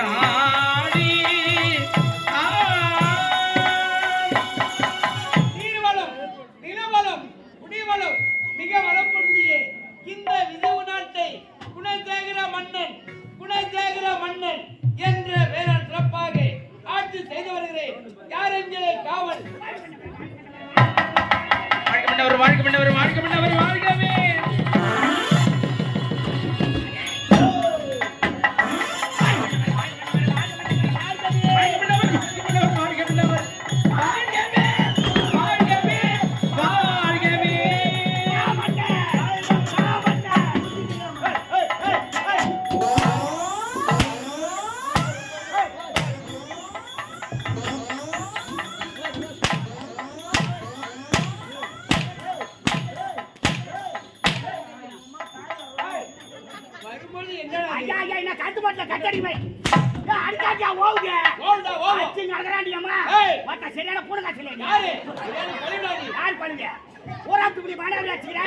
நாடி நீர்வளம் நிலவளம் குடிவளம் மிக வளம் பொருந்திய இந்த விதவு நாட்டை குணசேகர மன்னன் என்ற வேளாண் சிறப்பாக ஆட்சி செய்து வருகிறேன். யார் எங்கே காவல்? வாழ்கவே. சரியான பூனை காய்ச்சல யாரு பண்ணுங்க ஊராத்துக்குடி மாணவர்கள் வச்சுக்கிற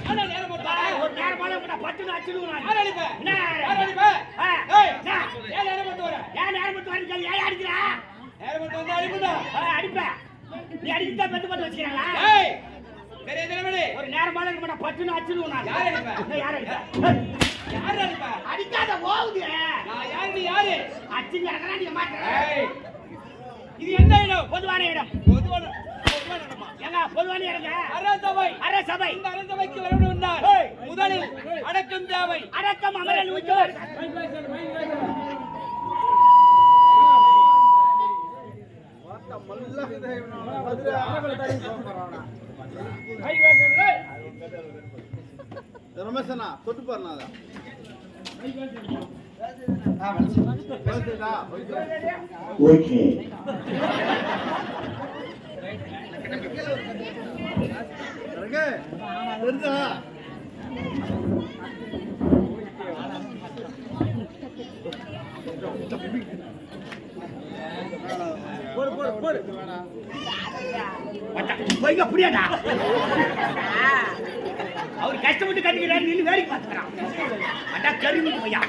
ஒரு நேரம் போல கூட பட்டு அடிச்சுடுவாங்க அடிப்ப நீ அடிச்சுதான் பெத்து பட்டு வச்சுக்கிறாங்களா ஒரு நேரம் போல கூட பட்டுன்னு அடிச்சுடுவாங்க யாரு அடிப்ப அடிக்காத போகுது யாரு அடிச்சுங்க நீங்க மாட்டேன். இது என்ன இடம்? பொதுவான இடம். பொதுவான இடம் அரசபை. இந்த அரசபைக்கு வரணும் என்றால் முதலில் அடக்கம் தேவை. அடக்கம் அமரல் உச்சவர். ரமேஷனா தொட்டு பாருனா ஓகே தெரிஞ்சா போடு போடு போடு போய்ங்க புரியாடா அவர் கஷ்டப்பட்டு கட்டிக்கிறாரு நின்று வேலைக்கு பார்த்துக்கிறான். அட்டா கருவிட்டு பையா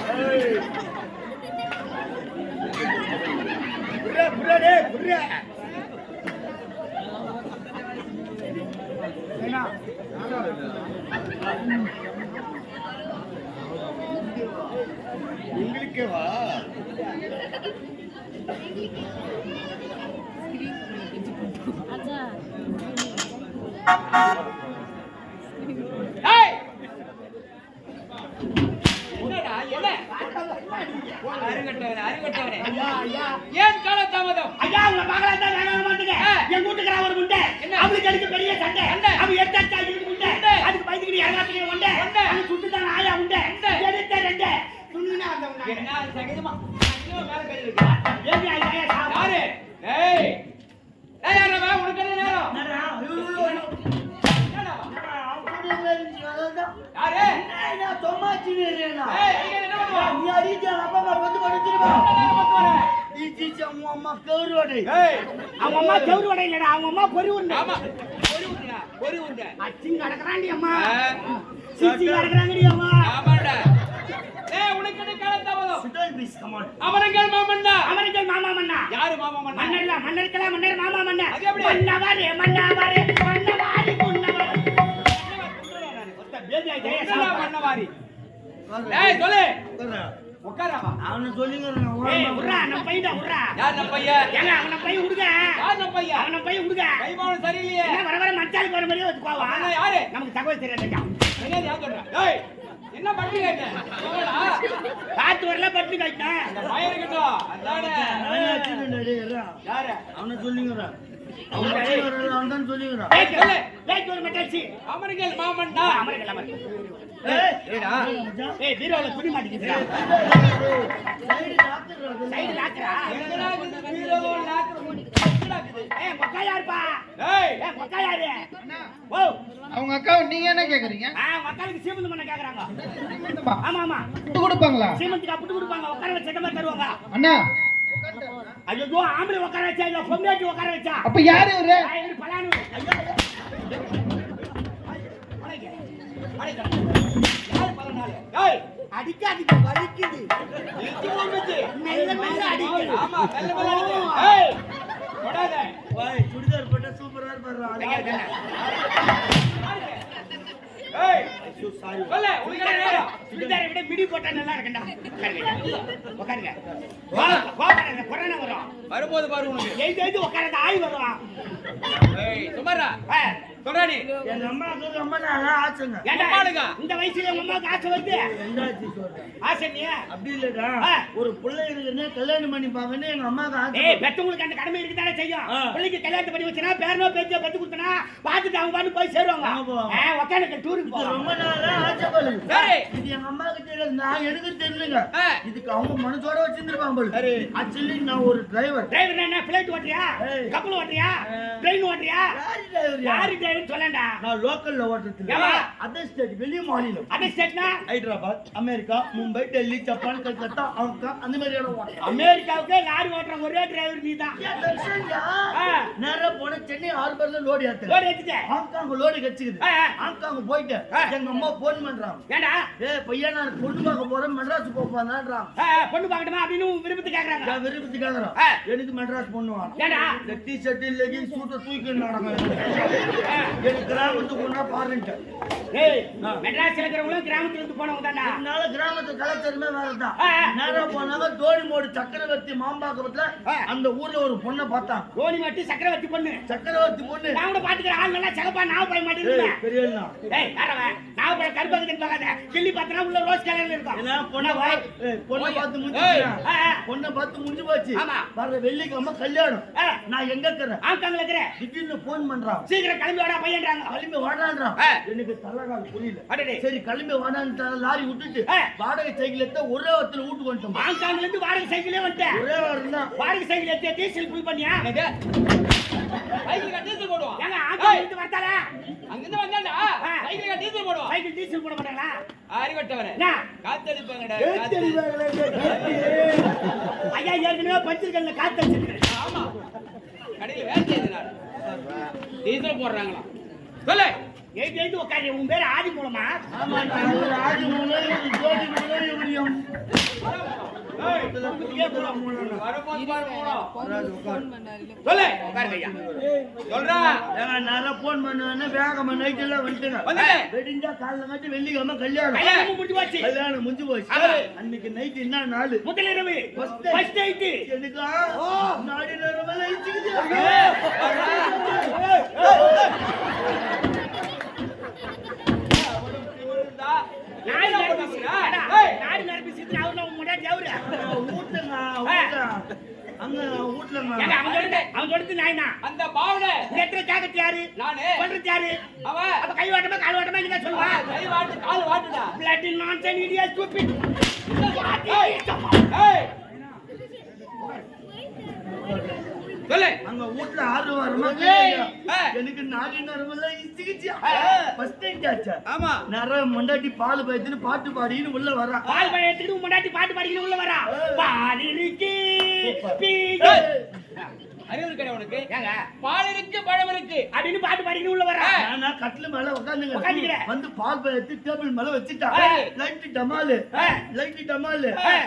உங்களுக்கே வா ஏன் கால தாமதம்? ஐயா உங்க மகளா தான் வேணாம் மாட்டீங்க. என் கூட்டுக்கற ஒரு முண்டை அவளுக்கு அடிக்க பெரிய சண்டை. அவ எட்டாச்சா இருக்கு முண்டை. அதுக்கு பயந்துக்கிட்டு இறங்காதீங்க முண்டை. அது சுட்டு தான் ஆயா முண்டை. எடுத்த ரெண்டு துணினா அந்த என்ன சகஜமா இன்னும் மேல கை இருக்கு. ஏய் ஐயா யாரு? ஏய் ஏய் யாரவா உனக்கு என்ன நேரம்? யாரு? நான் தொமாச்சி நேரேனா. ஏய் என்ன பண்ணுவா? நீ அடிச்சா அப்பா அம்மா வந்து படிச்சிருவா. அம்மா கவுரோடை. ஏய் அவங்க அம்மா கவுரோடை இல்லடா அவங்க அம்மா பொரி உருண்டை. ஆமா பொரி உருண்டை. அச்சிங்க கடக்குறாண்டி அம்மா. சிச்சி கடக்குறாங்கடி அம்மா. ஆமாடா. ஏய் உனக்கு என்ன கால தாமதம்? சுடல் பீஸ் கம் ஆன். அமரங்கள் மாமா மன்னா. யாரு மாமா மன்னா? மன்னர் மாமா மன்னா. அது எப்படி? மன்னவாரே மன்னவாரி முன்னவாரி. ஒத்த பேதியா ஜெய மன்னவாரி. ஏய் சொல்லு. உட்காரமா. அவன சொல்லுங்க. ஏய் உர்ரா நம்ம பையடா உர்ரா. யார் நம்ம பையன்? ஏங்க அவன பைய உடுங்க. யார் நம்ம பையன்? அவன பைய உடுங்க. கைமானம் சரியில்லையே. என்ன வர மச்சாலுக்கு வர மாதிரியே வச்சுக்கோவா. அவன யாரு? நமக்கு தகவல் தெரியாதுடா. என்ன யார் சொல்ற? ஏய் என்ன பண்ணி கேட்ட? சொல்லடா. காத்து வரல பட்டு கட்டேன். அந்த பையன் கிட்ட அதானே. யாரு? அவனை சொல்லுங்கடா அவன் அவன் தான் சொல்லுங்கடா சொல்லு. லைட் ஒரு மச்சாச்சி. அமரங்கள் மாமன்னா. அமரங்கள். ஏடா. ஏய் பீரோல துணி மாட்டிக்கிட்டா. சைடு லாக்கறா. எங்கடா இந்த பீரோ லாக்கற எங்கடா இது? ஏய் மக்கா யாருப்பா? ஏய் மக்கா யாரு? ஓ அவங்க அக்காவை நீங்க என்ன கேக்குறீங்க? மக்களுக்கு சீமந்தம் பண்ண கேக்குறாங்க. ஆமா ஆமா புட்டு கொடுப்பாங்களா? சீமந்துக்கு புட்டு கொடுப்பாங்க. உட்கார வச்சு சட்டமா தருவாங்க. அண்ணா ஐயோ ஆம்பளை உட்கார வச்சா இல்ல பொம்மையாட்டி உட்கார வச்சா. அப்ப யாரு இவரு? இவரு பலானு. ஐயோ யாரு பலனால? ஏய் அடிக்காதீங்க வலிக்குது இழுத்து போட்டுச்சு. மெல்ல மெல்ல அடிங்க ஆமா, மெல்ல மெல்ல அடிங்க. ஏய், தொடாத. சுடிதார் போட்டா சூப்பரா இருப்பாரு. ஏய், சொல்லு, உனக்கு என்ன நேரம்? சுடிதாரை விட மிடி போட்டா நல்லா இருக்குண்டா. உட்காருங்க உட்காருங்க கொரோனா வரும் வரும்போது பாரு உனக்கு. எழுதி உட்காருங்க ஆய் வரும். ஏய், சும்மாடா. சொல்றா நீ. எங்க அம்மாவுக்கு ரொம்ப நாளா ஆச்சுங்க. ஏண்டா, அம்மாளுக்கா? இந்த வயசுல உங்க அம்மாவுக்கு ஆசை வருது. என்னாச்சு சொல்றேன். ஆசை நீ அப்படி இல்லடா, ஒரு பிள்ளை இருக்குன்னு கல்யாணம் பண்ணி பாக்கன்னு எங்க அம்மாவுக்கு ஆசை. ஏய் பெத்தவங்களுக்கு அந்த கடமை இருக்குதானே செய்யும். பிள்ளைக்கு கல்யாணம் பண்ணி வச்சனா பேரனோ பேத்தியோ பெத்து கொடுத்தனா பார்த்துட்டு அவங்க பாட்டு போய் சேருவாங்க. உட்காந்து டூருக்கு இது போறோம். ரொம்ப நாளா ஆசை போல. சரி. இது எங்க அம்மாவுக்கு தெரியாது, நான் எனக்கு தெரியலங்க. இதுக்கு அவங்க மனசோட வச்சிருந்திருப்பாங்க போல. ஆக்சுவலி நான் ஒரு டிரைவர். டிரைவர் என்ன பிளைட் ஓட்டுறியா, கப்பல் ஓட்டுறியா, ட்ரெயின் ஓட்டுறியா, லாரி டிரைவர் சொல்லண்டா. நான் லோக்கல்ல ஓட்டுறது. ஏவா? அதர் ஸ்டேட், வெளிய மாநிலம். அதே ஸ்டேட்னா Hyderabad, America, Mumbai, Delhi, Japan, Calcutta, Hong Kong அந்த மாதிரி இடம் ஓட்டுறேன். அமெரிக்காவுக்கு லாரி ஓட்டுற ஒரே டிரைவர் நீ தான். நேரா போன சென்னை ஹார்பர்ல லோடு ஏத்துறேன். லோடு ஏத்திட்ட. ஹாங்காங் லோடு கச்சிக்குது. ஹாங்காங் போயிட்டு எங்க அம்மா போன் பண்றாங்க. ஏண்டா பையன் நான் பொண்ணு பார்க்க போறேன், மெட்ராஸ் போப்பான்றான். பொண்ணு பார்க்கணுமா அப்படின்னு விருப்பத்து கேக்குறாங்க. நான் விருப்பத்து கேக்குறேன். எனக்கு மெட்ராஸ் பொண்ணு வேணும். ஏண்டா இந்த டி-ஷர்ட் லெகின் சூட்ட தூக்கி நடக்கும். எனக்கு கிராமத்துக்கு போனா பாருங்க. ஏய் மெட்ராஸ்ல இருக்கிறவங்களும் கிராமத்துல இருந்து போனவங்க தான்டா. அதனால கிராமத்து கலாச்சாரமே வேறதான். நேரா போனாங்க தோணிமோடு சக்கரவர்த்தி மாம்பாக்கத்துல அந்த ஊர்ல ஒரு பொண்ணை பார்த்தான். தோனி மட்டும் சக்கரவர்த்தி பொண்ணு. சக்கரவர்த்தி பொண்ணு நான் கூட பாத்துக்கிற ஆள் நல்லா சகப்பா நாவ போய் மாட்டேங்குது. பெரியண்ணா. ஏய் யாரவன் நாவ போய் கருப்பகத்தின் பார்க்காத. கிள்ளி பார்த்தனா உள்ள ரோஸ் கலர்ல இருக்கும். என்ன பொண்ணை பொண்ணை பார்த்து முடிஞ்சு போச்சு. ஆமா. வர வெள்ளிக்கிழமை கல்யாணம். நான் எங்க இருக்கிறேன்? ஆங்காங்கல இருக்கற. திடீர்னு போன் பண்றான். சீக்கிரம் கிளம்பி வாடா பையன்றாங்க. கிளம்பி வாடான்றான். எனக்கு தலைகால் புரியல. அடடே. சரி கிளம்பி வாடான்னு லாரி விட்டுட்டு வாடகை சைக்கிள் எடுத்து ஒரே ஒருத்தர் வீட்டுக்கு வந்துட்டோம். ஆங்காங்கல இருந்து வாடகை சைக்கிளே வந்துட்டேன். ஒரே ஒரு தான் வாடகை சைக்கிள் எடுத்து டீசல் ஃபுல் பண்ணியா? சைக்கிள் டீசல் போடுவோம். ஏங்க ஆங்காங்கல இருந்து வரதால? அங்க இருந்து வந்தாடா. சைக்கிள் டீசல் போடுவோம். சைக்கிள் டீசல் போட மாட்டாங்களா? அறிவட்டவனே. என்ன? காத்தடிப்பாங்கடா. ஐயா ஏற்கனவே பஞ்சிருக்கல்ல காத்து வச்சிருக்கேன். ஆமா. கடையில வேலை செய்யுது நான். டீசல் போடுறாங்களா? சொல்லு. எழுதி உட்காரு. உன் பேர் ஆதி மூலமா? ஆமா ராஜு மூலம் ஜோதி மூலம் இவரியம் வரும்போது பாரு போறோம். சொல்லு. உட்காருங்க ஐயா. சொல்றா. நான் போன் பண்ணுவேன்னா வேகமா நைட் எல்லாம் வந்துட்டுங்க. வெடிஞ்சா காலைல காட்டி வெள்ளிக்கிழமை கல்யாணம். கல்யாணம் முடிஞ்சு போச்சு. கல்யாணம் முடிஞ்சு போச்சு. அன்னைக்கு நைட் என்ன நாள்? முதலிரவு ஃபர்ஸ்ட் நைட். எனக்கு நாடி நேரமெல்லாம் இச்சுக்குது. நாடு நரம்பி சித்து அவர்ல முன்னாடி அவரு வீட்டுங்க அங்க வீட்டுலங்க. அவன் சொல்றது நாய்னா. அந்த பாவனை எத்தனை கேக்கட் யாரு? நானே. பண்றது யாரு? அவ அப்ப கை வாட்டமா கால் வாட்டமா என்ன சொல்லுவா? கை வாட்டு கால் வாட்டுடா. Blood nonsense idiot stupid. ஏய். சொல்லு. அங்க வீட்டுல ஆறு வாரமா எனக்கு நாடி நேரமெல்லாம் இச்சுக்குச்சு. ஃபர்ஸ்ட் டைம் ஆச்சா? ஆமா. நிறைய மண்டாட்டி பால் பயத்துன்னு பாட்டு பாடின்னு உள்ள வரா. பால் பயத்துக்கு முன்னாடி பாட்டு பாடிக்கிட்டு உள்ள வரா. பால் இருக்கு அறிவு இருக்கா உனக்கு? ஏங்க பால் இருக்கு பழம் இருக்கு அப்படின்னு பாட்டு பாடிக்கிட்டு உள்ள வரா. நான் கட்டில மேல உட்காந்துங்க உட்காந்துக்கிறேன். வந்து பால் பயத்து டேபிள் மேல வச்சுட்டா. லைட் டமாலு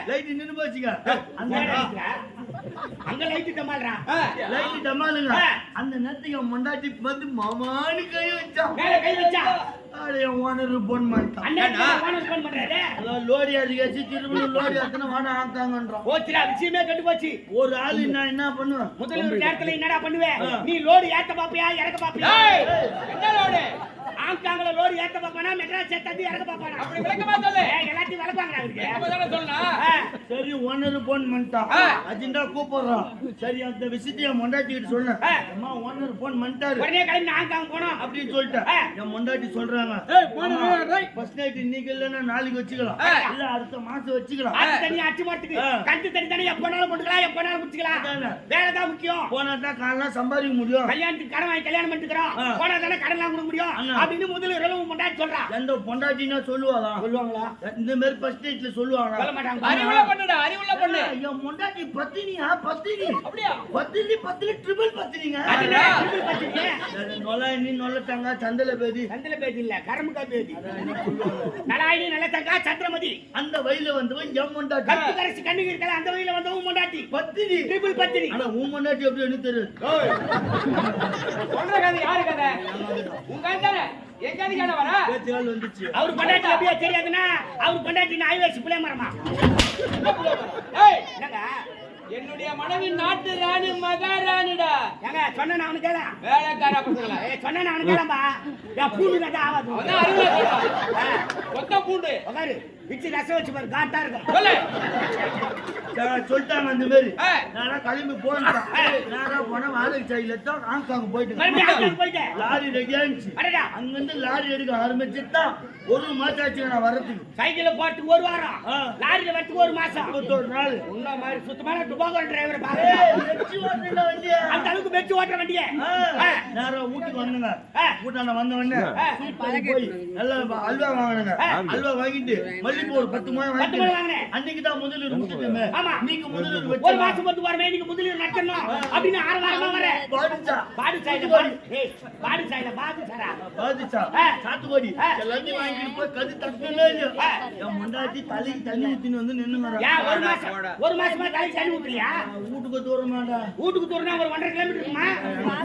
லைட் நின்னு போச்சுங்க. அங்க லைட் டமால்றா. லைட் டமாலுங்க. அந்த நேரத்துக்கு மண்டாட்டி வந்து மாமானு கை வச்சா. மேல கை வச்சா. அடே ஓனர் போன் பண்ணிட்டான். அண்ணா ஓனர் ஃபோன் பண்றாரு. லோடி அடிச்சு திரும்ப லோடி அத்தனை வாடா ஆக்காங்கன்றான். போச்சுடா விஷயமே கெட்டு போச்சு. ஒரு ஆளு நான் என்ன பண்ணுவேன்? முதல்ல ஒரு நேரத்துல என்னடா பண்ணுவே? நீ லோடு ஏத்த பாப்பியா இறக்க பாப்பியா? என்ன லோடு? ஆங்காங்கல லோடு ஏத்த பாப்பானா மெட்ராஸ் ஏத்தாது இறக்க பாப்பானா? அப்படி விளக்கமா சொல்லு. எல்லாத்தையும் வளப்பாங்க அவருக்கு. அப்பதானே சொல்லணும். சரி ஓனர் போன் பண்ணிட்டான். அஜெண்டா கூப்பிடுறான். சரி அந்த விஷயத்தைய மொண்டாட்டி கிட்ட சொன்னேன். அம்மா ஓனர் போன் பண்ணிட்டாரு. உடனே கிளம்பி ஆங்காங்க போனோம் அப்படின்னு சொல்லிட்டேன். என் மொண்டாட்டி சொல்றாங்க ஃபர்ஸ்ட் நைட் இன்னைக்கு இல்லைன்னா நாளைக்கு வச்சுக்கலாம், இல்ல அடுத்த மாசம் வச்சுக்கலாம். அது தனியா அச்சு மாட்டுக்கு கண்டு தனி தனி எப்பனாலும் போட்டுக்கலாம் எப்பனாலும் முடிச்சுக்கலாம். வேலை தான் முக்கியம். போனா தான் காலைல சம்பாதிக்க முடியும். கல்யாணத்துக்கு கடன் வாங்கி கல்யாணம் பண்ணிக்கிறோம். போனா தானே கடன் எல்லாம் கொடுக்க முடியும். அப்படி அப்படின்னு முதல்ல இரவு முண்டாட்டி சொல்றான். எந்த பொண்டாட்டினா சொல்லுவாளா? சொல்லுவாங்களா? இந்த மாதிரி ஃபர்ஸ்ட் டேட்ல சொல்லுவாங்களா? சொல்ல மாட்டாங்க. அறிவுள்ள பண்ணுடா, அறிவுள்ள பண்ணு. என் பொண்டாட்டி பத்தினியா? பத்தினி அப்படியா? பத்தினி ட்ரிபிள் பத்தினிங்க. அதுல ட்ரிபிள் பத்தினி. நொல நீ நொல்லட்டாங்க சந்தல பேதி. சந்தல பேதி இல்ல, கரமுகா பேதி. நலாயினி நல்லதங்கா சந்திரமதி. அந்த வயல வந்தவன் என் பொண்டாட்டி. கற்பு கரசி கண்ணுக்கு இருக்கல அந்த வயல வந்தவன் பொண்டாட்டி. பத்தினி ட்ரிபிள் பத்தினி. ஆனா உன் பொண்டாட்டி எப்படி எனக்கு தெரியும்? சொல்ற கதை யாரு கதை? உங்க கதை தானே. எங்க கதை கேட வர? பேச்சுகள் வந்துச்சு. அவர் பொண்டாட்டி எப்படியா தெரியாதுன்னா அவர் பொண்டாட்டி ஐவேசி புளிய மரமா. ஏய், என்னங்க என்னுடைய மனைவி நாட்டு ராணி மகாராணிடா. ஏங்க சொன்ன அவனு கேள. வேலைக்கார பசங்களா. சொன்ன அவனு கேளம்பா. என் பூண்டு கதை ஆகாது. அதான் அறிவுள்ள சொல்றா. கொத்த பூண்டு. உட்காரு. பிச்சு ரசம் வச்சு பாரு காட்டா இருக்கும். சொல்லு. சொல்லிட்டாங்க அந்த மாதிரி. ஆ. நானா கிளம்பி போனேன். நேரா போனா வாடகை சைடுல தான் ஹாங்காங் போயிட்டு. மறுபடியும் ஆங்காங் போயிட்டேன். லாரி ரெடியாச்சு. அடடா. அங்கிருந்து லாரி எடுக்க ஆரம்பிச்சுட்டா ஒரு மாசம் ஆச்சு நான் வரதுக்கு. சைக்கிள்ல போறதுக்கு ஒரு வாரம். லாரில வரதுக்கு ஒரு மாசம். 21 நாள். உன்ன மாதிரி சுத்தமான டுபாகோ டிரைவர் பாரு. வெச்சு ஓட்டுற வண்டிய. அந்த அளவுக்கு வெச்சு ஓட்டுற வண்டிய. நேரா வீட்டுக்கு வந்தங்க. வீட்டாண்ட வந்த உடனே போய் நல்லா அல்வா வாங்குனங்க. அல்வா வாங்கிட்டு மல்லிப்பூ ஒரு 10 முழம் 10 முழம் வாங்குனே. அன்னைக்கு தான் முதல்ல விட்டுட்டேன். ஆமா. நீங்க முதல்ல ஒரு வெச்சு மாசம் வந்து வரமே நீங்க முதல்ல நட்டணும் அப்படினு 6 வாரமா வர. பாடிச்சா. பாடி சைடுல பாடி. ஏய் பாடி சைடுல பாடி சரா. பாதிச்சா. சாத்துக்குடி. எல்லாத்தையும் வாங்கிட்டு போய் கது தட்டவே இல்ல. என் முண்டாட்டி தலைக்கு தண்ணி ஊத்தின்னு வந்து நின்னுங்கறா. யா ஒரு மாசமா தலைக்கு தண்ணி ஊத்தலையா? வீட்டுக்கு தூரமாடா. வீட்டுக்கு தூரமா ஒரு 1.5 கிலோமீட்டர் இருக்குமா?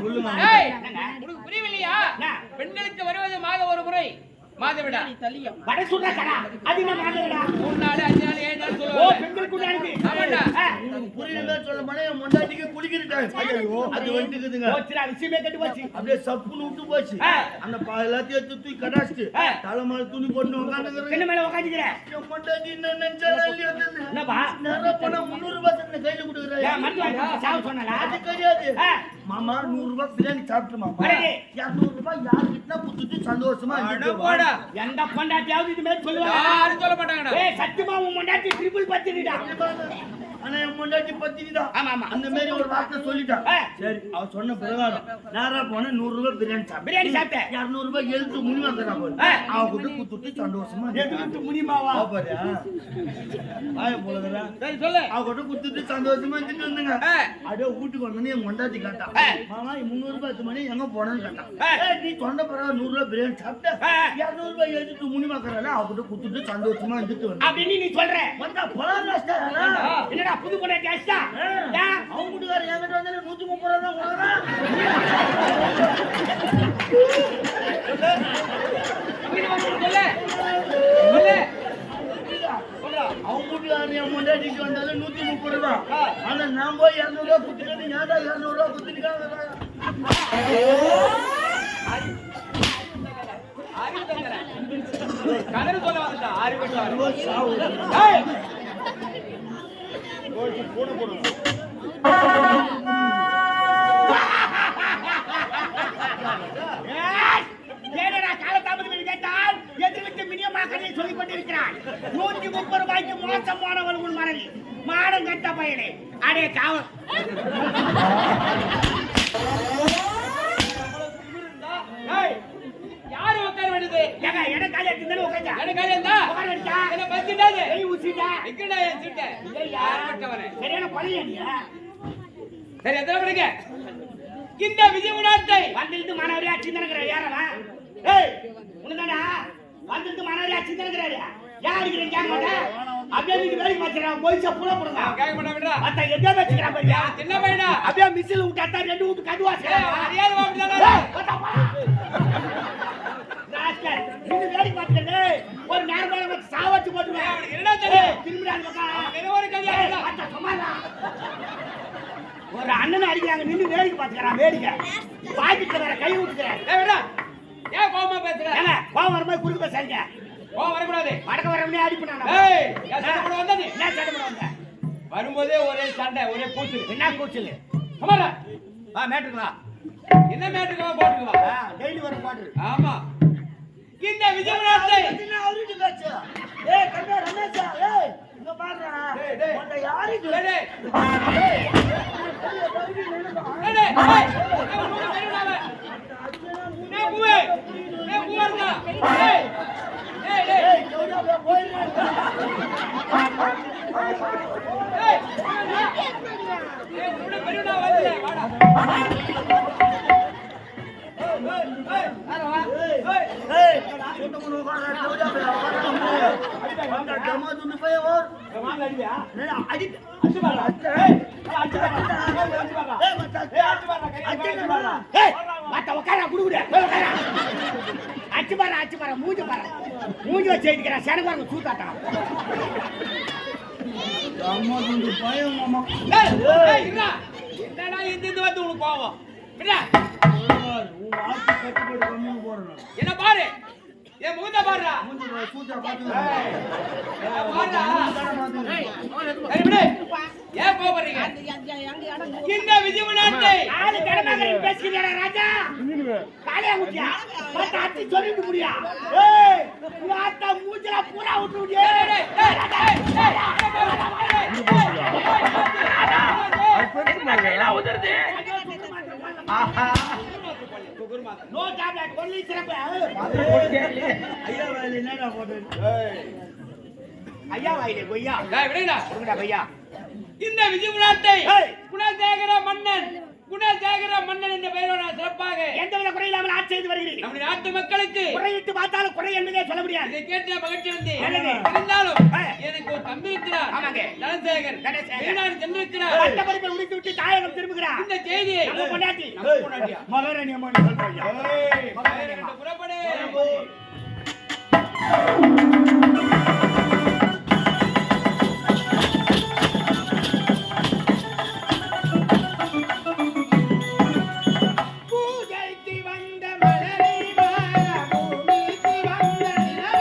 சொல்லுமா. ஏய், உனக்கு புரியவில்லையா? பெண்களுக்கு வருவது மாத ஒரு முறை. மாதவிடா. வட சுடுற கடா. அது என்ன மாதவிடா? 3 நாள் 5 நாள் 7 நாள் ஓ சொல்லுவாங்க. பெண்களுக்கு உண்டானது. ஆமாடா. உங்களுக்கு புரியல சொல்ல மாட்டே என் முண்டாட்டிக்கு குளிக்கிட்டாங்க. ஐயோ அது வந்துக்குதுங்க. போச்சுடா விஷயமே கெட்டு போச்சு. அப்படியே சப்புன்னு விட்டு போச்சு. அந்த எல்லாத்தையும் எடுத்து தூக்கி கடாச்சிட்டு தலைமால துணி போட்டு உட்காந்துக்கிறேன். என்ன மேல உட்காந்துக்கிற? என் முண்டாட்டி என்ன நினைச்சாலும் இல்லையா தெரியல. என்னப்பா? நேரா போனா 300 ரூபாய் தந்து கையில கொடுக்குறேன். ஏன் மருந்து வாங்கி சாவு சொன்னல? அது கிடையாது. மாமா 100 ரூபாய் பிரியாணி சாப்பிட்டு மாமா. 200 ரூபாய் யாருக்கிட்ட குடுத்துட்டு சந்தோஷமா அட இருந்துட்டு போடா. எந்த பொண்டாட்டியாவது இது மாதிரி சொல்லுவாங்க? யாரும் சொல்ல மாட்டாங்கடா. ஏய் சத்தியமா உன் பொண்டாட்டி ட்ரிபிள் பத்தினிடா. ஆனா என் முன்னாடி பத்தினிதான். ஆமா ஆமா. அந்த மாதிரி ஒரு வார்த்தை சொல்லிட்டான். சரி அவ சொன்ன பிரகாரம் நேரா போன 100 ரூபாய் பிரியாணி சாப்பிட்டேன். பிரியாணி சாப்பிட்டேன். 200 ரூபாய் எழுத்து முனிவாக்கறா போல. அவ கூட குத்துட்டு சந்தோஷமா எதுக்கு முடியுமாவா? பாப்பாரியா வாய போலடா. சரி சொல்லு. அவ கூட குத்துட்டு சந்தோஷமா இருந்துட்டு வந்தங்க. அப்படியே வீட்டுக்கு வந்தனே என் முண்டாட்டி கேட்டா. மாமா 300 ரூபாய் மணி எங்க போனன்னு கேட்டா. ஏய் நீ சொன்ன பிரகாரம் 100 ரூபாய் பிரியாணி சாப்பிட்ட. 200 ரூபாய் எழுத்து முனிவாக்கறல அவ கூட குத்துட்டு சந்தோஷமா இருந்துட்டு வந்த. அப்படின்னு நீ சொல்ற. வந்தா பலாரஸ்டா. என்னடா புது பொண்டாட்டி ஆச்சா? அவங்க வீட்டுக்காரர் என்கிட்ட வந்தாலே 130 ரூபாய் தான் கொடுக்குறான். சொல்லு. சொல்லு. அவங்க வீட்டுக்காரர் என் முன்னாடிக்கு வந்தாலே 130 ரூபாய். ஆனா நான் போய் 200 ரூபாய் குத்துட்டு ஏன்டா 200 ரூபாய் குத்துட்டுக்காங்க. அறிவு தங்கற. கதறு சொல்ல வந்துட்டா. அறிவு சொல்ல. சாவு. ஏய். போன போடுங்க. ஏடா காலதாமதம் கேட்டால் எதிர்விட்டு மினியமா கதையை சொல்லிக் கொண்டிருக்கிறான். 130 ரூபாய்க்கு மோசமானவள் உன் மனைவி. மாடம் கட்ட பையனே. அடே காவல். ஏய். யாரு உட்கார வேண்டியது? ஏங்க எட காலை எடுத்துன்னு உட்கார்ந்தா. எனக்கு காரியம்டா. உட்கார எடுத்தா. என்ன பத்திட்டாது? கை ஊசிட்டா. எங்கடா என் சீட்டை? யாரட்டவனே. சரியான கொலையா நீ? சரி எத்தனை மணிக்கு? இந்த விஜயநாட்டை வந்திருந்து மாணவரியா சிந்தனங்கற யாரவா? ஏய் உனதாடா வந்திருந்து மாணவரியா சிந்தனங்கறாரு. யார் இருக்கிற கேட்க மாட்டேன். அப்படியே நீ வேலைக்கு பாக்குறா போய்ச்சா புற புறங்க. கேட்க மாட்டா விடுடா. அத்த எதை வச்சுக்கறா பாரியா? சின்ன பையனா. அப்படியே மிசில் விட்டாத்தா 2 வீட்டு கதுவாசே. அறியாத வாப்டா. ராஸ்கல் நீ வேலைக்கு பாக்குறே. ஒரு நேரமா வந்து சாவச்சு போடுவே. என்னடா தெரியும்? திரும்பிடா பக்கம். வேற ஒரு கதையா இல்ல. அத்த சும்மாடா. ஒரு அண்ணனை அடிக்கிறாங்க நின்னு வேலைக்கு பாத்துக்கறான் வேடிக்கை. பாக்கிட்ட வேற கை ஊத்துறேன். ஏய் விடா. ஏன் கோவமா பேசுற? ஏங்க கோவம் வரும்போது குறுக்கு பேசாதீங்க. கோவம் வரக்கூடாது. வடக்க வரவனே அடிப்பேன். ஏய் ஏன் சண்டை போட வந்த நீ? என்ன சண்டை போட வந்த? வரும்போதே ஒரே சண்டை ஒரே கூச்சல். என்ன கூச்சல்? சும்மாடா. மேட்டுங்களா? என்ன மேட்டுக்கு போட்டுக்குவா? டெய்லி வர பாட்டு. ஆமா. இந்த விஜயநாட்டை என்ன அவருக்கு காச்சு. ஏய் கண்ணா ரமேஷா. ஏய் இங்க பாருடா. உன்னை யாரு இது? டேய் டேய். ஏய் டேய் டேய். ஏய் மூணு பேருடாவே. நான் பூவே. நான் பூவே அண்ணா ஏய் ஏய் ஏய் ஏய் கௌரவ போயிடுறேன் ஏய் உன்னை பெரியடா வரல வாடா ஏய் கூட்டமனு உட்கார்ற கௌரவ அந்த டமாதுன்னு போய் ஓர் வாங்க அடியா அடி அடிச்சு பாரு ஏய் அடிச்சு பாரு ஏய் மச்சான் அடிச்சு பாரு அடிச்சு பாரு ஏய் மத்த உட்கார குடுகுடே உட்கார அடிச்சு பாரு மூஞ்சி வச்சு ஏத்திக்கற சனகாரங்க சூத்தாட்டா டமாதுன்னு பயம் மாமா ஏய் ஏய் இருடா என்னடா இந்த வந்து உனக்கு கோவம் விடா உன் ஆட்சி கட்டுப்பட்டு கம்மியா போறேன் என்ன பாரு என் முகத்தை பாருடா மூஞ்சி சூச்சா பாத்து பாருடா ஏய் சரி விடு ஏன் கோபறீங்க இந்த விஜய் நாட்டை ஆளு கடமைங்க பேசிக்கிறா ராஜா காலியா ஊத்தியா மத்த அத்தி சொல்லிட்டு முடியா ஏய் உங்க ஆத்தா மூஞ்சல பூரா விட்டு முடியே நோ டேப்லெட் ஒன்லி சிரப் ஐயா வேலை என்னடா போட்டு ஐயா வாயிலே கொய்யா விடுடா கொடுங்கடா கொய்யா இந்த விஜய் நாட்டை ஏய். குணசேகர மன்னன் என்ற பெயரோட சிறப்பாக எந்தவித குறையில்லாமல் ஆட்சி செய்து வருகிறீர்கள் நம்முடைய நாட்டு மக்களுக்கு குறையிட்டு பார்த்தாலும் குறை என்பதே சொல்ல முடியாது இதை கேட்டு மகிழ்ச்சி வந்து என்னது? இருந்தாலும் ஆ. எனக்கு ஒரு தம்பி இருக்கிறார் ஆமாங்க. தனசேகர் வெளிநாடு சென்றிருக்கிறார் பட்ட படிப்பை முடித்து விட்டு தாயகம் திரும்புகிறார் இந்த செய்தியை நம்ம பொண்டாட்டி நம்ம பொண்டாட்டியா? மகாராணி அம்மா சொல்றாங்க மகாராணி அம்மா புறப்படு பூஜைக்கு வந்த மலரை வாழ பூமிக்கு வந்த நிலவை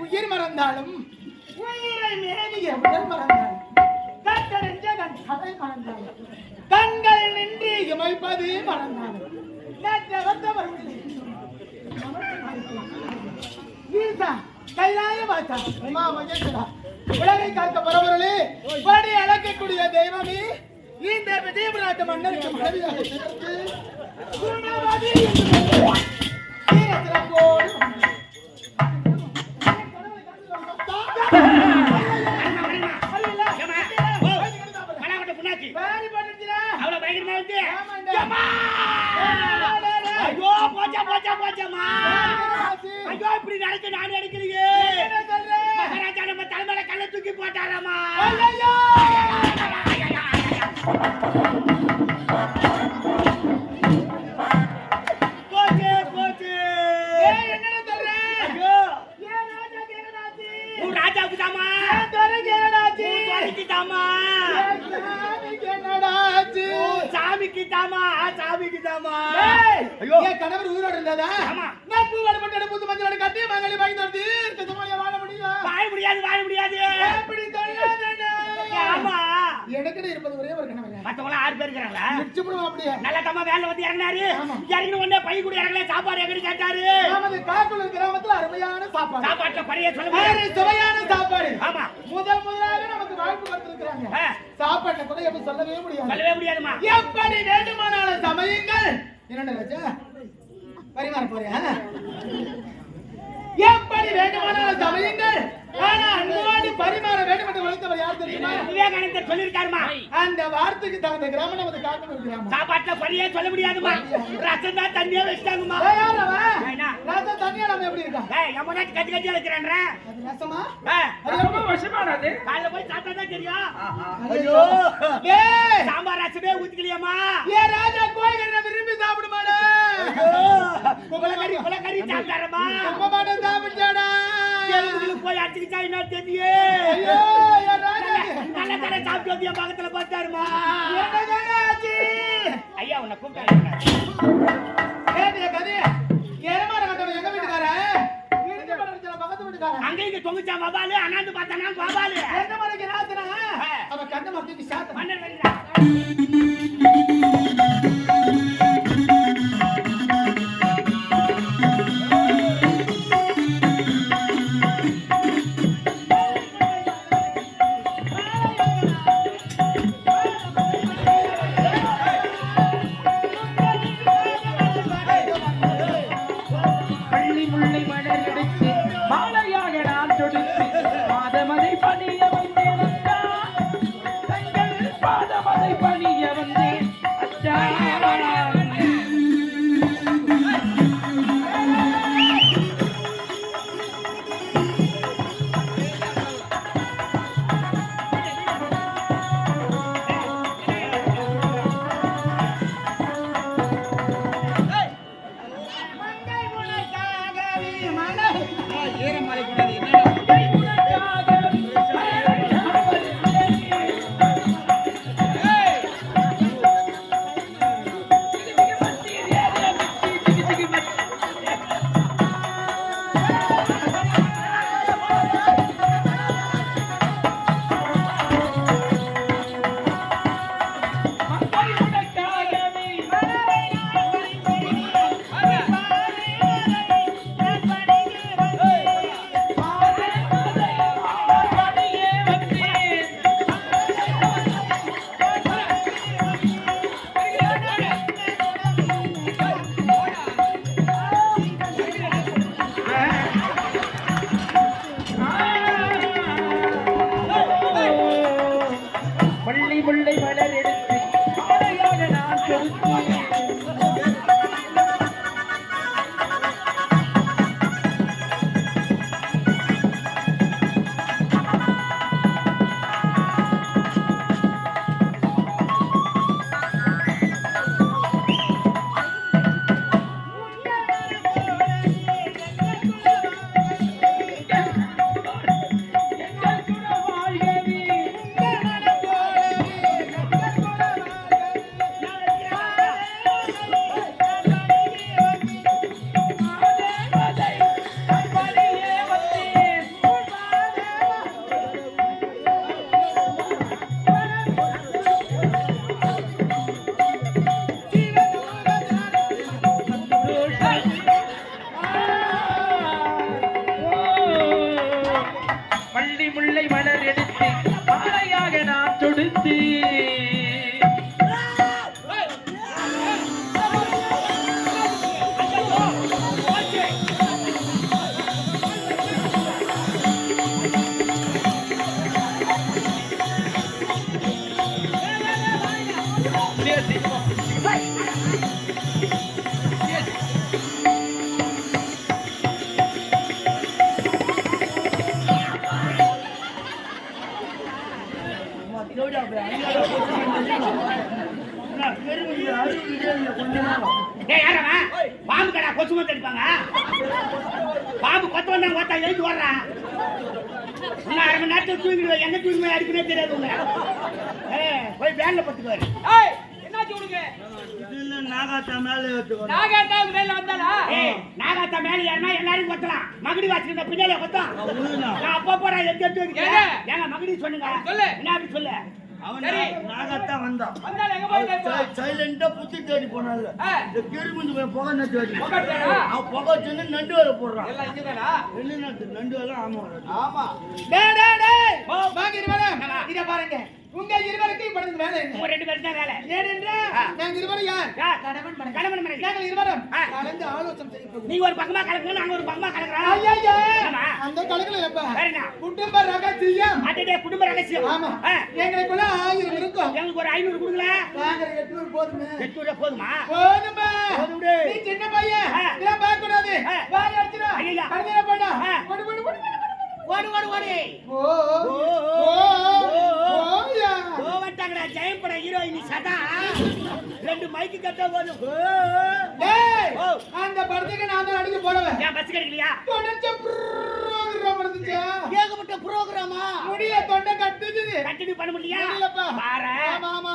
உயிர் மறந்தாலும் உயிரை மேவிய உடல் மறந்தாலும் கட்டறிஞ்ச கண் கதை மறந்தாலும் கண்கள் நின்று இமைப்பது மறந்தாலும் ஈசா கைலாய வாசா உமா மகேஸ்வரா உலகை காக்க பரபரலே படி அளக்கக்கூடிய தெய்வமே இந்த விஜயபுராட்டு மன்னருக்கு மனைவியாக சேர்த்து குணவாதி இப்படி நடக்க நான் எடுக்கலையே மகாராஜா நம்ம தலைமையில கல்ல தூக்கி போட்டாராமா போச்சு போச்சு என்ன சொல்ற ராஜாவுக்கு தாமா சாமிக்கு தாமா சாமிக்கு தாமா ஐயோ என் கணவர் உயிரோடு இருந்தாதா நான் பூவாடு மட்டும் புது மஞ்சளோட கட்டி மங்களி வாங்கி தரது வாழ முடியும் வாழ முடியாது எப்படி ஆமா எனக்குன்னு இருப்பது ஒரே ஒரு கணவர் மத்தவங்க 6 பேர் இருக்காங்க நிச்சயமா அப்படியே நல்ல தம்மா வேலை வந்து இறங்கினாரு இறங்கின உடனே பை கூட இறங்கல சாப்பாடு எங்கடி கேட்டாரு நமது காக்குளூர் கிராமத்துல அருமையான சாப்பாடு சாப்பாட்டுல பழைய சொல்லுங்க சுவையான சாப்பாடு ஆமா முதலாக நமக்கு வாழ்ப்பு கொடுத்திருக்காங்க சாப்பாட்டை கூட எப்படி சொல்லவே முடியாதுமா எப்படி வேண்டுமானாலும் சமயங்கள் என்னடா ராஜா பரிமாற போறியா எப்படி வேண்டுமானாலும் சமயங்கள் ஆனா அன்போடு பரிமாற வேண்டும் என்று வளர்த்தவர் யார் தெரியுமா விவேகானந்தர் சொல்லியிருக்காருமா அந்த வார்த்தைக்கு தகுந்த கிராமம் நமது காக்கணும் கிராமம் சாப்பாட்டுல பரியே சொல்ல முடியாதுமா ரசம் தான் தண்ணியா வச்சிட்டாங்கம்மா ரசம் தண்ணியா நம்ம எப்படி இருக்கோம் எம்மனாச்சு கட்டி கட்டி வைக்கிறான்ற அது ரசமா அது ரொம்ப விஷமானது காலைல போய் சாப்பிட்டா தான் தெரியும் ஐயோ சாம்பார் ரசமே ஊத்திக்கலையாமா ஏ ராஜா கோயில்ல விரும்பி சாப்பிடுமாடா குலக்கறி சாப்பிட்டாரமா ரொம்ப மாட்டேன் சாப்பிட்டாடா போய் அடிச்சுக்கிட்டா என்ன தெரியே நல்ல தர சாப்பிட்டு பக்கத்துல பார்த்தாருமா ஐயா உன்னை கூப்பிட்டாரு அங்க இங்க தொங்குச்சா மபாலு அண்ணாந்து பார்த்தானா பாபாலு என்ன மாதிரி அவ கண்ண மக்களுக்கு சாத்த மன்னர் வெளியா அம்மா, தேவடா, அப்படி அடிக்காத நான் பெருமை அழுகுதே இல்லை கொஞ்ச நேரம். டேய் யாரவா பாம்பு கடா கொசு வந்து அடிப்பாங்க பாம்பு கொத்து வந்தா ஓட்டா எழுதி வர்றா இன்னும் 1/2 மணி நேரத்துல தூங்கிடுவேன் எங்க தூங்கி போய் அடிக்கவே தெரியாது உங்க போய் வேன்ல பத்துக்குவாரு ஏய் என்னாச்சு உனக்கு இதுல நாகாத்தா மேல ஏத்துக்கணும். நாகாத்தா மேல வந்தானா நாகாத்தா மேல ஏறினா எல்லாரும் கொத்தலாம் மகடி வாசிக்கிற பின்னாலே கொத்தம் நான் அப்பா போறேன் எடுத்து வைக்கிறேன் ஏங்க மகடி சொன்னுங்க சொல்லு. என்ன அப்படி சொல்லு அவன் சரி. நாகாத்தா வந்தான். வந்தால எங்க போய் கேப்பா சைலண்டா புத்தி தேடி போனால இந்த கிருமிஞ்சு போய் புகை தேடி போகட்டா அவன் புகை சொன்னு நண்டு வர போடுறான். எல்லாம் இங்கதானா என்ன நண்டு வர ஆமா வரும். ஆமா டேய் வாங்க இருவரும் இத பாருங்க உங்க இருவருக்கும் இப்படி வேலை என்ன உங்க 2 பேரும் தான் வேலை ஏனென்றா நாங்க இருவரும் யார் கணவன் மனைவி நாங்கள் இருவரும் கலந்து ஆலோசனை செய்ய போகிறோம் நீங்க ஒரு பக்கமா கலக்குங்க நாங்க ஒரு பக்கமா கலக்குறோம் ஐயா ஆமா. அந்த கலக்கல எப்ப வேறனா குடும்ப ரகசியம் அடடே குடும்ப ரகசியம் ஆமா எங்களுக்குள்ள 1000 இருக்கும் எங்களுக்கு ஒரு 500 கொடுங்களா நாங்க 800 போதுமே 800 போதுமா போதுமா போதும்டே. நீ சின்ன பையன் இதெல்லாம் பார்க்க கூடாது வாய் அடிச்சுடா ஐயா. கழுதையில போடா ஓடு ஓடு ஓடு ஓடு ஓடு ஓடு ஓயா கோவட்டாங்கடா ஜெயம்பட ஹீரோயினி சதா 2 மைக்கு கட்ட போது டேய் அந்த படத்துக்கு நான் தான் அடிக்க போறவன் ஏன் பஸ் கிடைக்கலையா தொடர்ச்ச ப்ரோகிராம் நடந்துச்சா ஏகப்பட்ட ப்ரோகிராமா முடிய தொண்டை கட்டுது கண்டினியூ பண்ண முடியலையா முடியலப்பா. பாரு ஆமா ஆமா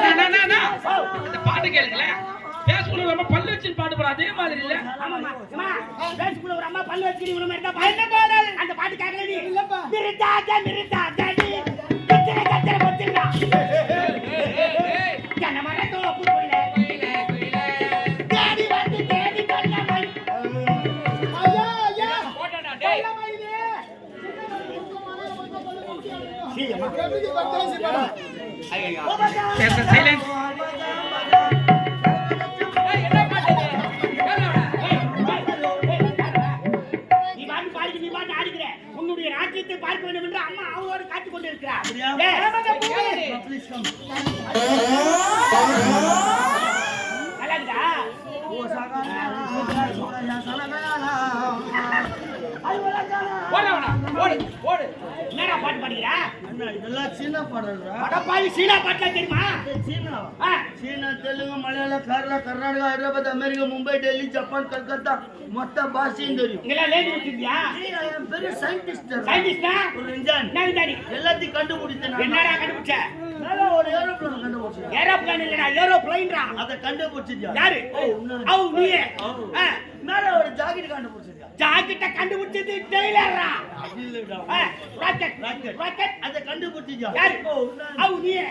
அந்த பாட்டு கேளுங்களேன் பேசுக்குள்ள ரொம்ப பல்லு வச்சு பாட்டு போற அதே மாதிரி இல்ல ஆமாமா அம்மா பேசுக்குள்ள ஒரு அம்மா பல்லு வச்சிரி உன மாதிரி தான் என்ன பாடல் அந்த பாட்டு கேக்கல நீ இல்லப்பா மிருதாஜா மிருதாஜாடி கத்தர கத்தர பத்திரா ஜன மரத்தோ புள்ள தேடி வந்து தேடி கண்ணமை ஐயா ஐயா போடா டேய் எல்லாமே இது சீயம்மா எப்படி பத்தாசி படம் சைலன்ஸ் என்ன பாட்டு நீ பாட்டு ஆடிக்கிற உன்னுடைய ராஜ்யத்தை பார்க்க வேண்டும் என்று அம்மா அவளோடு காத்துக் கொண்டிருக்கிறார் அப்படியா? Please come. நல்லா இருக்குதா ஓ சகாலா சோரா சலகாலா போடா ஓடு ஓடு என்னடா பாட்டு பாடுகிறா அண்ணா இதெல்லாம் சீனா பாடல்ரா. வடபாவி சீனா பாட்டா தெரியுமா சீனா ஆ, சீனா தெலுங்கு மலையாளம் கேரளா கர்நாடகா ஹைதராபாத் அமெரிக்கா மும்பை டெல்லி ஜப்பான் கல்கத்தா மொத்த பாஷையும் தெரியும். இங்கெல்லாம் லேடி விட்டுருக்கியா சீனா என் பெரிய சயின்டிஸ்ட் சயின்டிஸ்டா ஒரு இன்ஜான் என்ன விதாடி எல்லாத்தையும் கண்டுபிடிச்சேன் நான். என்னடா கண்டுபிடிச்ச மேல ஒரு ஏரோப்ளேன் கண்டுபிடிச்சேன். ஏரோப்ளேன் இல்லடா ஏரோப்ளைன்டா அதை கண்டுபிடிச்சியா? யாரு ஓ, உன்ன- அவ் நீயே ஆ, மேல ஒரு ஜாக்கெட் கண்டுபிடிச்சியா? ஜாக்கெட்ட கண்டுபிடிச்சது டெய்லரா அது இல்லடா. Rocket rocket. ராக்கெட் அதை கண்டுபிடிச்சியா? யாரு ஓ, உன்ன- அவ் நீயே